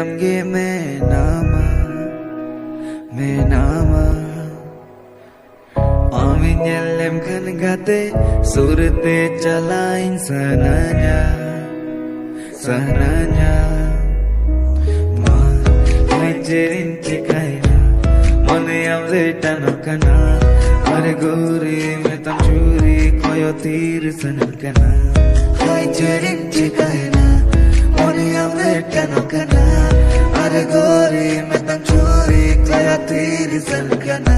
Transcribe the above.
amge menama Aminyellem kan gate surte calain sananya Ma nijerin chikaina mone amre tanokana Are gori metam churi koyo tir sanakana Nijerin chikaina mone amre tanokana Are gori metam churi koyo tir sanakana